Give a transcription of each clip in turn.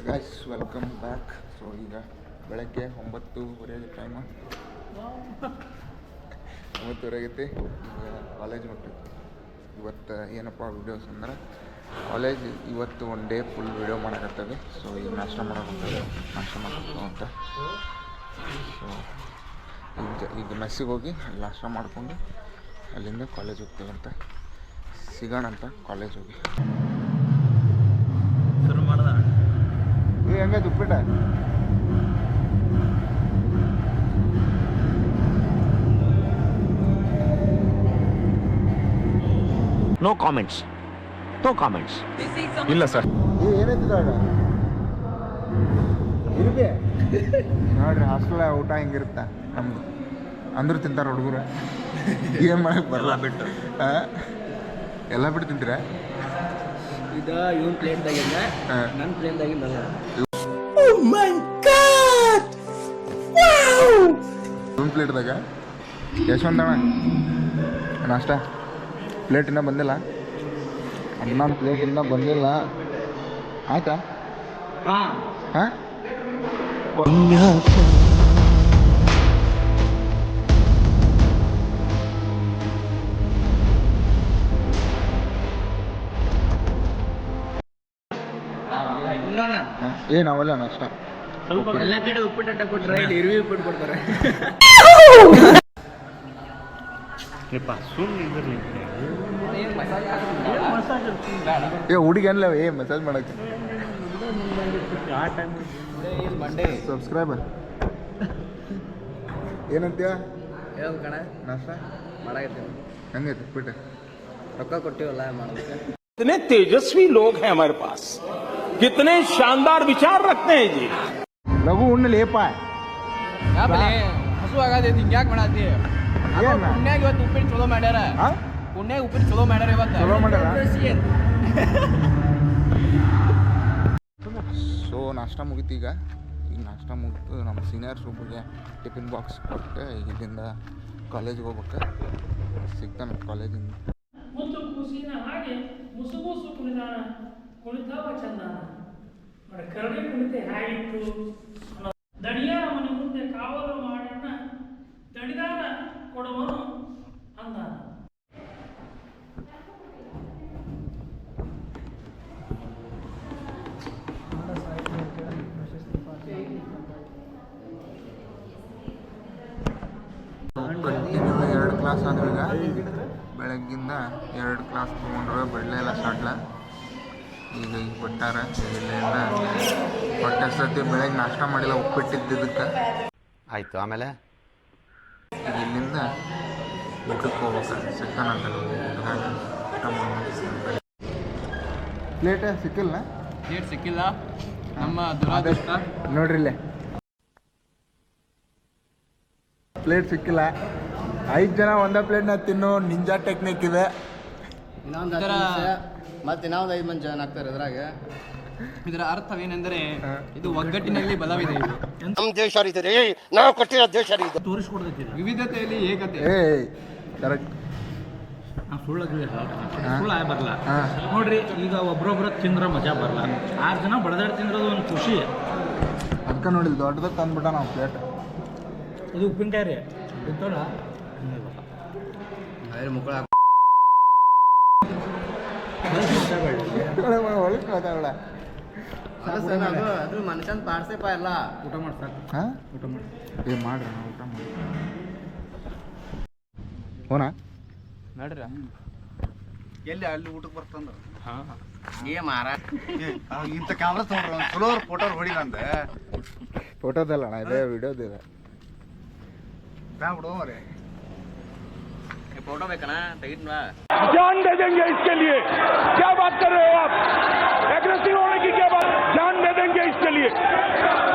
Guys welcome back. So ಈಗ ಬೆಳಗ್ಗೆ 9:30 time, 9:30 ಆಗೈತಿ. ಈಗ ಕಾಲೇಜ್ ಹೊಂಟಿತ್ತು. ಇವತ್ತು ಏನಪ್ಪ ವಿಡಿಯೋಸ್ ಅಂದ್ರೆ ಕಾಲೇಜ್ ಇವತ್ತು ಒನ್ ಡೇ ಫುಲ್ ವಿಡಿಯೋ ಮಾಡಕತ್ತವೆ. ಸೊ ಈಗ ನಾಷ್ಟ ಮಾಡಕ್ಕೆ ಮಾಡಬೇಕು ಅಂತ. ಸೊ ಈಗ ಮೆಸ್ಸಿಗೆ ಹೋಗಿ ಅಲ್ಲಿ ನಾಷ್ಟ ಮಾಡಿಕೊಂಡು ಅಲ್ಲಿಂದ ಕಾಲೇಜ್ ಹೋಗ್ತೇವಂತ. ಸಿಗೋಣ ಅಂತ ಕಾಲೇಜ್ ಹೋಗಿ. ಶುರು ಮಾಡ್ದ ಹೆಂಗೆ ಉಪ್ಪಿಟ್ಟ ನೋ ಕಾಮೆಂಟ್ಸ್ ಇಲ್ಲ ಸರ್. ಏನೈತಿದಾಗ ಇರ್ಬೇ ನೋಡ್ರಿ, ಹಾಸ್ಟೆಲ್ ಊಟ ಹಿಂಗಿರುತ್ತೆ ನಮ್ದು. ಅಂದ್ರು ತಿಂತಾರೆ ಹುಡುಗರು, ಏನು ಮಾಡಕ್ಕೆ ಬರಲ್ಲ. ಬಿಟ್ಟು ಎಲ್ಲ ಬಿಟ್ಟು ತಿಂತೀರ? ಇದು ಇವನ್ ಪ್ಲೇಟ್ದಾಗಿಂದ ನನ್ನ ಪ್ಲೇಟ್ದಾಗಿಂದ ಒಂದು ಪ್ಲೇಟ್ದಾಗ ಯಶವಂತಣ್ಣ ನಾಷ್ಟ ಪ್ಲೇಟ್ ಇನ್ನೂ ಬಂದಿಲ್ಲ. ಇನ್ನೊಂದು ಪ್ಲೇಟ್ ಇನ್ನೂ ಬಂದಿಲ್ಲ. ಆಯ್ತಾ? ಹಾಂ ಏನು ಅವಲ್ಲ ನಾಷ್ಟ ಎಲ್ಲ ಕಡೆ ಉಪ್ಪಿಟ್ಟು ಕೊಟ್ರೆ ಇಲ್ಲಿ ಇರುವಿ ಉಪ್ಪಿಟ್ಟು ಕೊಡ್ತಾರೆ. ಹುಡುಗಿ ಅನ್ಲ ಮಸಾಜ್ ಮಾಡಕ್ಕೆ ಸಬ್ಸ್ಕ್ರೈಬರ್ ಏನಂತೀಯ? ಕಣ ನಾಷ್ಟ ಮಾಡಾಕತ್ತೀನಿ. ಹಂಗೈತೆ ಉಪ್ಪಿಟ್ಟು ರೊಕ್ಕ ಕೊಟ್ಟಿವಲ್ಲ ಮಾಡೋದಕ್ಕೆ. कितने तेजस्वी लोग हैं हमारे पास, कितने शानदार विचार रखते हैं जी. ಲಘು ಉಣ್ಣು ಲೇಪ. ಹಸು ಆಗತೈತಿ, ಹಿಂಗ್ಯಾಕೆ ಮಾಡತ್ತಿ? ಪುಣ್ಯಾಗ ಇವತ್ತು ಉಪ್ಪಿಟ್ಟು ಚಲೋ ಮಾಡ್ಯಾರ. ಪುಣ್ಯಾಗ ಉಪ್ಪಿಟ್ಟು ಚಲೋ ಮಾಡ್ಯಾರ ಇವತ್ತು. ಚಲೋ ಮಾಡ್ಯಾರ. ಸೊ ನಾಷ್ಟ ಮುಗಿತು. ಈಗ ನಾಷ್ಟ ಮುಗಿತು. ನಮ್ಮ ಸೀನಿಯರ್ಸ್ ಒಬ್ಬರಿಗೆ ಟಿಫಿನ್ ಬಾಕ್ಸ್ ಕೊಟ್ಟು ಇಲ್ಲಿಂದ ಕಾಲೇಜಿಗೆ ಹೋಗ್ಬೇಕು. ಸಿಗ್ತಾನೆ ಕಾಲೇಜಿಂದ. ಮುತ್ತು ಕೂಸಿನ ಹಾಗೆ ಮುಸುಮುಸು ಕುಣಿತಾವ ಚಂದಾನ. ಕರಡಿ ಕುಣಿತೆ ಹೇಗಿತ್ತು? ದಣಿಯಾರ ಮನೆ ಮುಂದೆ ಕಾವಲು ಮಾಡಣ್ಣ, ದಣಿದಾನ ಕೊಡುವನು ಅಂದಾನ. ಕಂಟಿನ್ಯೂ 2 ಕ್ಲಾಸ್ ಆದ್ರೂ ಬೆಳಗ್ಗಿಂದ 2 ಕ್ಲಾಸ್ ತೊಗೊಂಡ್ರೆ ಬೆಳ್ಳೆ ಎಲ್ಲ ಸ್ಟಾರ್ಟ್ಲ. ಈಗ ಬಿಟ್ಟಾರ. ಇಲ್ಲಿಂದ ಹೊಟ್ಟೆ ಸತಿ ಬೆಳಗ್ಗೆ ನಾಷ್ಟ ಮಾಡಿಲ್ಲ, ಉಪ್ಪಿಟ್ಟಿದ್ದಕ್ಕೆ ಆಯಿತು. ಆಮೇಲೆ ಇಲ್ಲಿಂದ ಊಟಕ್ಕೆ ಹೋಗ್ಬೇಕು. ಸಿಗ್ತಾನಂತಲ್ಲ ಊಟದಾಗ ಊಟ ಮಾಡಿ. ಪ್ಲೇಟ್ ಸಿಕ್ಕಿಲ್ಲ. ಪ್ಲೇಟ್ ಸಿಕ್ಕಿಲ್ಲ. ನಮ್ಮ ದುರಾದೃಷ್ಟ ನೋಡ್ರಿ ಇಲ್ಲೇ ಪ್ಲೇಟ್ ಸಿಕ್ಕಿಲ್ಲ. 5 ಜನ ಒಂದೇ ಪ್ಲೇಟ್ನ ತಿನ್ನೋ ನಿಂಜಾ ಟೆಕ್ನಿಕ್ ಇದೆ. ಮತ್ತೆ ಇನ್ನೊಂದು 5 ಮಂದಿ ಜನ ಆಗ್ತಾರೆ ಇದ್ರಾಗ. ಇದರ ಅರ್ಥವೇನೆಂದರೆ ಇದು ಒಗ್ಗಟ್ಟಿನಲ್ಲಿ ಬಲವಿದೆ. ನಮ್ಮ ದೇಶ ಇದೆ, ನಾವು ಕಟ್ಟಿರೋ ದೇಶ ಇದೆ. ತೋರಿಸ್ಕೊಡ್ತೈತಿ ವಿವಿಧತೆಯಲ್ಲಿ ಏಕತೆ. ಕರೆಕ್ಟ್. ಸುಳ್ಳು ಬರಲ್ಲ ನೋಡ್ರಿ. ಈಗ ಒಬ್ರೊಬ್ರ ತಿಂದ್ರೆ ಮಜಾ ಬರಲ್ಲ. 6 ಜನ ಬಡದಾಡಿ ತಿಂದ್ರದು ಒಂದು ಖುಷಿ. ಅದಕ್ಕೆ ನೋಡಿಲ್ಲ ದೊಡ್ಡದಾಗ ತಂದ್ಬಿಟ್ಟ ನಾವು ಪ್ಲೇಟ್. ಇದು ಉಪ್ಪಿನಕಾಯಿ ರೀ ತಿಂತಾರ ಮುಕ್ಕಳ ಒಳಗೆ ಮಾತಾಡೋಣ. ಅದು ಮನುಷ್ಯನ ಪಾಡ್ಸೇಪ ಎಲ್ಲ. ಊಟ ಮಾಡ್ತಾರೆ. ಹಾಂ ಊಟ ಮಾಡಿ ಮಾಡ್ರಿ ನಾವು ಊಟ ಮಾಡಿ ಹೋನಾ ನೋಡ್ರಿ ಎಲ್ಲಿ ಅಲ್ಲಿ ಊಟಕ್ಕೆ ಬರ್ತಂದ್ರ ಏ ಮಾರ ಇಂಥ ಕ್ಯಾಮ್ರಾ ತೊಗೊಂಡ್ರ ಚಲೋ ಫೋಟೋ ಹೊಡಿಲ್ಲ ಅಂದೆ. ಫೋಟೋದಲ್ಲ ಅಣ್ಣ, ಇದೇ ವಿಡಿಯೋದಿದೆ. ಬ್ಯಾ ಬಿಡು ಮರೆ. ಫೋಟೋ ಬೇಕಣ್ಣ ತೆಗಿದ್ವಾ? जान दे देंगे इसके लिए. क्या बात कर रहे हो आप? एग्रेसिव होने की क्या बात? जान दे देंगे इसके लिए.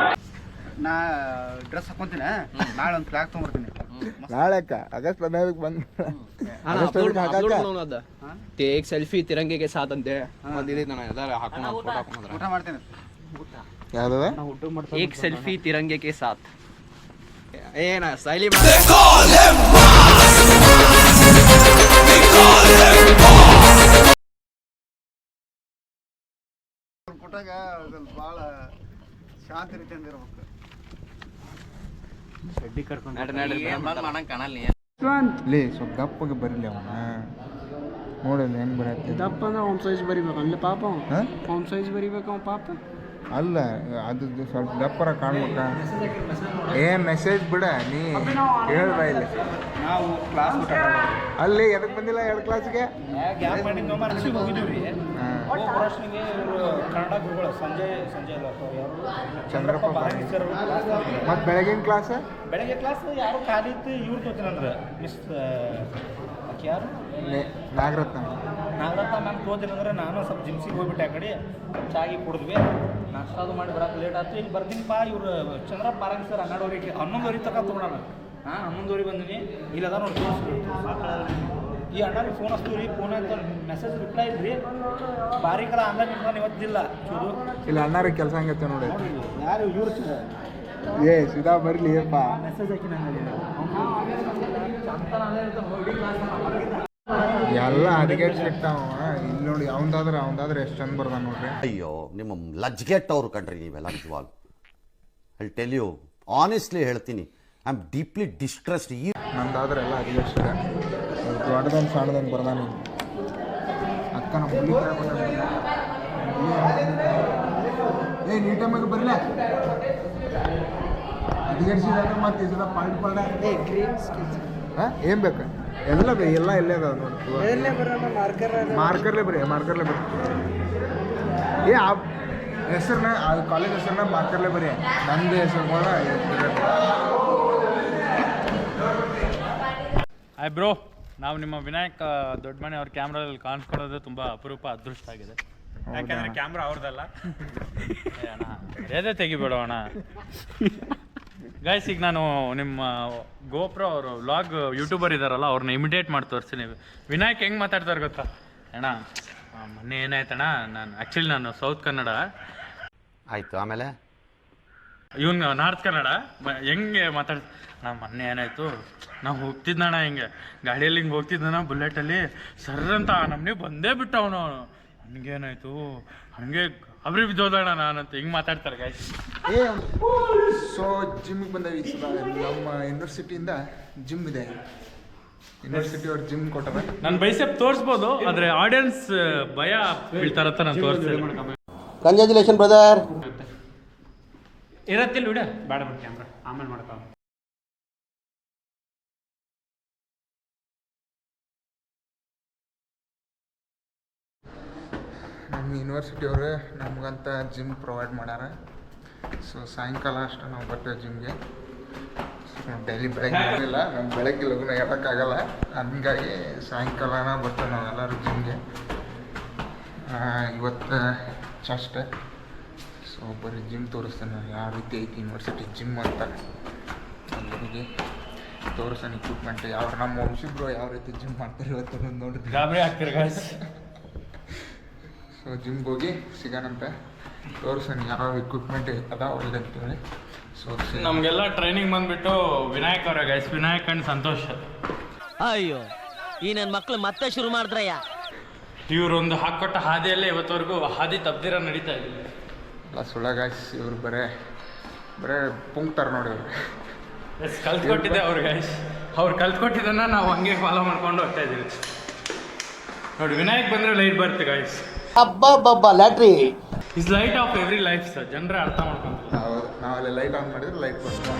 ನಾ ಡ್ರೆಸ್ ಹಾಕೊಂತೀನಿ, ನಾಳೆ ಒಂದು ಫ್ಲಾಗ್ ತೊಗೊಂಬರ್ತೀನಿ. ನಾಳೆ ಆಗಸ್ಟ್ 15 ಬಂದು एक सेल्फी तिरंगे के साथ अंते हाಕೊಂಡು ಫೋಟೋ ಹಾಕೊಂಡ್ರ ಊಟ ಮಾಡ್ತೀನಿ. ಯಾವ್ದದ? एक सेल्फी तिरंगे के साथ. ಏನ ಸ್ಟೈಲಿ ಕೊಟ್ಟಾಗ ಸ್ವಲ್ಪ ಭಾಳ ಶಾಂತಿ ರೀತಿಯಿಂದ ಇರ್ಬೇಕು. ಮಾಡಂಗ್ ಕಾಣಲ್ಲ ಲೇ ಸ್ವಲ್ಪ ದಪ್ಪಗೆ ಬರಲಿ ಅವನ ನೋಡಲ್ಲ ಹೆಂಗೆ ಬರತ್ತೆ ದಪ್ಪ ಅಂದ್ರೆ ಅವ್ನ ಸೈಜ್ ಬರಿಬೇಕು ಅಲ್ಲಿ ಪಾಪ ಹಾಂ ಅವ್ನ ಸೈಜ್ ಬರಿಬೇಕು ಅವ್ನ ಪಾಪ. ಅಲ್ಲ ಅದು ಸ್ವಲ್ಪ ದಪ್ಪರ ಕಾಣ್ಬೇಕ. ಮೆಸೇಜ್ ಬಿಡ ನೀ ಹೇಳ್ಬ ಇಲ್ಲಿ ನಾವು ಕ್ಲಾಸ್ ಊಟ ಅಲ್ಲಿ ಎದಕ್ಕೆ ಬಂದಿಲ್ಲ 2 ಕ್ಲಾಸ್ಗೆ. ಗ್ಯಾಪ್ ಮಾಡಿ ನಾವು ಮನಸ್ಸಿಗೆ ಹೋಗಿದ್ದೀವಿ ರೀ. ಹಾಂ ಪ್ರಶ್ನೆಗೆ ಇವರು ಕನ್ನಡ ಗುರುಗಳು ಸಂಜೆ ಅಲ್ಲ ಯಾರು ಚಂದ್ರಪ್ಪ ಬಾಗಿ ಸರ್ ಕ್ಲಾಸ್ ಮಾಡಿದ್ರು. ಮತ್ತು ಬೆಳಗಿನ ಕ್ಲಾಸ್ ಬೆಳಗ್ಗೆ ಕ್ಲಾಸ್ ಯಾರು ಖಾಲಿ ಇತ್ತು ಇವ್ರು ತೋತಿನಂದ್ರೆ ಮಿಸ್ ಆಕೆ ಯಾರು ನಾಗರತ್ನ ನಾಗರತ್ನ ಮ್ಯಾಮ್ ತೋತಿನಂದ್ರೆ ನಾನು ಸ್ವಲ್ಪ ಜಿಮ್ಸಿಗೆ ಹೋಗ್ಬಿಟ್ಟೆ ಆ ಕಡೆ ಚಾಗಿ ಕುಡಿದ್ವಿ ನಾಷ್ಟ ಅದು ಮಾಡಿ ಬರೋಕೆ ಲೇಟ್ ಆಯ್ತು. ಇಲ್ಲಿ ಬರ್ತೀನಿ ಪಾ ಇವ್ರು ಚಂದ್ರಪ್ಪ ಬಾರಂಗಿ ಸರ್ 11:30 ತನಕ ತೊಗೊಳೋಣ. ಹಾಂ 11:30 ಬಂದಿನಿ ಇಲ್ಲ ಅದ ನೋಡಿ ಈ ಅಣ್ಣರಿಗೆ ಫೋನ್ ಹಚ್ತೀವಿ ರೀ. ಫೋನ್ ಅಂತ ಮೆಸೇಜ್ ರಿಪ್ಲೈ ಇದ್ರಿ ಬಾರಿ ಕಲ ಅಂದಾಗ ನಿಮ್ಗೆ ಇವತ್ತಿಲ್ಲ ಚೂರು ಇಲ್ಲ ಅಣ್ಣಾರಿಗೆ ಕೆಲಸ ಹಂಗತ್ತೆ ನೋಡಿ. ಯಾರು ಇವ್ರು ಏ ಸಿದಾ ಬರಲಿ ಅಪ್ಪ ಮೆಸೇಜ್ ಹಾಕಿ ನಂಗೆ ಎಲ್ಲ ಅದಕ್ಕೆ ಸಿಗ್ತಾವ. ಇಲ್ಲಿ ನೋಡಿ ಅವಂದಾದ್ರೆ ಎಷ್ಟು ಚಂದ ಬರ್ದ ನೋಡ್ರಿ. ಅಯ್ಯೋ ನಿಮ್ಮ ಲಜ್ಗೆಟ್ಟವ್ರು ಕಣ್ರಿ ನೀವೆಲ್ಲ ನಿಜವಾಗ್. ಐ ಟೆಲ್ ಯು ಆನೆಸ್ಟ್ಲಿ ಹೇಳ್ತೀನಿ, ಐ ಆಮ್ ಡೀಪ್ಲಿ ಡಿಸ್ಟ್ರೆಸ್ಡ್. ನಂದಾದ್ರೆ ಎಲ್ಲ ಅದಕ್ಕೆ ಸಿಗ ದೊಡ್ಡದೊಂದು ಸಣ್ಣದೊಂದು ಬರ್ದ ನೀನು ಅಕ್ಕ ನಮ್ಮ ಏ ನೀಟಮ್ಮಗೆ ಬರಲ ಅದಕ್ಕೆ ಸಿಗ ಮತ್ತೆ ಇದೆಲ್ಲ ಪಾಲ್ಡ್ ಹಾಂ ಏನು ಬೇಕು ಎಲ್ಲ ಎಲ್ಲ ಇಲ್ಲೇ ಅದಾವ ನೋಡಿ. ಮಾರ್ಕರ್ಲೇ ಬರೀ ಏ ಆ ಹೆಸರನ್ನ ಅದು ಕಾಲೇಜ್ ಹೆಸರನ್ನ ಮಾರ್ಕರ್ಲೇ ಬರೀ ನಂದು ಹೆಸರು ಕೂಡ ಹಾಯ್ ಬ್ರೋ, ನಾವು ನಿಮ್ಮ ವಿನಾಯಕ್ ದೊಡ್ಡ ಮನೆ ಅವ್ರ ಕ್ಯಾಮ್ರಾದಲ್ಲಿ ಕಾಣಿಸ್ಕೊಳ್ಳೋದು ತುಂಬ ಅಪರೂಪ ಅದೃಷ್ಟ ಆಗಿದೆ. ಯಾಕೆಂದರೆ ಕ್ಯಾಮ್ರಾ ಅವ್ರದ್ದಲ್ಲ. ಅಣ್ಣ ಅದೇ ತೆಗಿಬೇಡ ಅಣ್ಣ. ಗೈಸ್, ಈಗ ನಾನು ನಿಮ್ಮ ಗೋಪ್ರೋ ಅವರು ವ್ಲಾಗ್ ಯೂಟ್ಯೂಬರ್ ಇದ್ದಾರಲ್ಲ ಅವ್ರನ್ನ ಇಮಿಟೇಟ್ ಮಾಡಿ ತೋರಿಸ್ತೀನಿ. ವಿನಾಯಕ್ ಹೆಂಗೆ ಮಾತಾಡ್ತಾರೆ ಗೊತ್ತಾ ಅಣ್ಣ? ಮೊನ್ನೆ ಏನಾಯ್ತಣ್ಣ, ನಾನು ಸೌತ್ ಕನ್ನಡ, ಆಯಿತು ಆಮೇಲೆ ಇವನು ನಾರ್ತ್ ಕನ್ನಡ. ಹೆಂಗೆ ಮೊನ್ನೆ ಏನಾಯಿತು, ನಾವು ಹೋಗ್ತಿದ್ದಣ್ಣ ಹಿಂಗೆ ಗಾಡಿಯಲ್ಲಿ ಹಿಂಗೆ ಹೋಗ್ತಿದ್ದಣ್ಣ ಬುಲೆಟಲ್ಲಿ ಸರ್ರಂತ ನಮ್ಮನೆ ಬಂದೇ ಬಿಟ್ಟ ಅವನು. ನನಗೇನಾಯಿತು ಹಂಗೆ ಅಬ್ರಿ ಬಿದ್ದೋದಣ್ಣ ನಾನಂತ ಹಿಂಗೆ ಮಾತಾಡ್ತಾರೆ ಗಾಯ್ಸ್. ಸೊ ಜಿಮ್ಗೆ ಬಂದಾಗ ಈ ಸಲ ನಮ್ಮ ಯೂನಿವರ್ಸಿಟಿಯಿಂದ ಜಿಮ್ ಇದೆ. ಯೂನಿವರ್ಸಿಟಿ ಅವ್ರು ಜಿಮ್ ಕೊಟ್ಟಾರೆ. ನನ್ನ ಬೈಸೆಪ್ ತೋರಿಸ್ಬೋದು, ಆದರೆ ಆಡಿಯನ್ಸ್ ಭಯ ಬೀಳ್ತಾರಂತ ನಾನು ತೋರಿಸ್ತೀನಿ. Congratulation brother. ಇರತ್ತಿಲ್ಲ ಬಿಡ, ಬೇಡ ಬಿಟ್ಟು ಕ್ಯಾಮ್ರಾ ಆಮೇಲೆ ಮಾಡ್ತಾವ. ನಮ್ಮ ಯೂನಿವರ್ಸಿಟಿಯವರು ನಮಗಂತ ಜಿಮ್ ಪ್ರೊವೈಡ್ ಮಾಡ್ಯಾರ. ಸೊ ಸಾಯಂಕಾಲ ಅಷ್ಟು ನಾವು ಬರ್ತೇವೆ ಜಿಮ್ಗೆ. ಡೈಲಿ ಬೆಳಗ್ಗೆ ಇರಲಿಲ್ಲ, ನಮ್ಮ ಬೆಳಗ್ಗೆ ಲಗುನ ಹೇಳೋಕ್ಕಾಗಲ್ಲ, ಹಂಗಾಗಿ ಸಾಯಂಕಾಲನ ಬರ್ತೇವೆ ನಾವೆಲ್ಲರೂ ಜಿಮ್ಗೆ. ಇವತ್ತು ಚೆಸ್ಟ್. ಸೊ ಬರೀ ಜಿಮ್ ತೋರಿಸ್ತೇನೆ ಯಾವ ರೀತಿ ಐತಿ ಯೂನಿವರ್ಸಿಟಿ ಜಿಮ್ ಅಂತ ಎಲ್ಲರಿಗೆ ತೋರಿಸ್ತಾನೆ. ಇಕ್ವಿಪ್ಮೆಂಟ್ ಯಾವ ನಮ್ಮ ವಂಶಿಬ್ರು ಯಾವ ರೀತಿ ಜಿಮ್ ಮಾಡ್ತಾರೆ ಇವತ್ತು ನೋಡ್ರಿ. ಗಾಬರಿ ಆಗ್ತೀರಿ ಗಾಯ್ಸ್. ಸೊ ಜಿಮ್ಗೆ ಹೋಗಿ ಸಿಗೋಣಂತೆ, ತೋರಿಸ್ತಾನೆ ಯಾವ ಇಕ್ವಿಪ್ಮೆಂಟ್ ಅದಾವ ಒಳ್ಳೆ ಅಂತೇಳಿ. ಸೊ ನಮಗೆಲ್ಲ ಟ್ರೈನಿಂಗ್ ಬಂದ್ಬಿಟ್ಟು ವಿನಾಯಕ್ ಅವರ ಗೈಸ್, ವಿನಾಯಕ್ ಅಂಡ್ ಸಂತೋಷ್. ಅಯ್ಯೋ ಈ ನನ್ನ ಮಕ್ಳು ಮತ್ತೆ ಶುರು ಮಾಡಿದ್ರಯ್ಯ. ಇವರೊಂದು ಹಾಕೊಟ್ಟ ಹಾದಿಯಲ್ಲೇ ಇವತ್ತವರೆಗೂ ಹಾದಿ ತಪ್ಪದಿರ ನಡೀತಾ ಇದ್ದೀವಿ. ಎಲ್ಲ ಸುಳ್ಳ ಗಾಯ್ಸ್, ಇವ್ರು ಬರೇ ಪುಂಕ್ತಾರೆ ನೋಡಿ ಇವ್ರು. ಕಲ್ತ್ಕೊಟ್ಟಿದ್ದೆ ಅವ್ರು ಗೈಸ್, ಅವ್ರು ಕಲ್ತ್ಕೊಟ್ಟಿದ್ದನ್ನ ನಾವು ಹಂಗೆ ಫಾಲೋ ಮಾಡ್ಕೊಂಡು ಹೋಗ್ತಾ ಇದ್ದೀವಿ. ನೋಡಿ ವಿನಾಯಕ್ ಬಂದರೆ ಲೈಟ್ ಬರುತ್ತೆ ಗೈಸ್. ಅಬ್ಬಬ್ಬಬ್ಬ lottery is light of every life sir, ಜನರೇ ಅರ್ಥ ಮಾಡ್ಕೊಂತಾರೆ. ನಾವಲ್ಲಿ ಲೈಟ್ ಆನ್ ಮಾಡಿದ್ರೆ ಲೈಟ್ ಬರ್ತದೆ.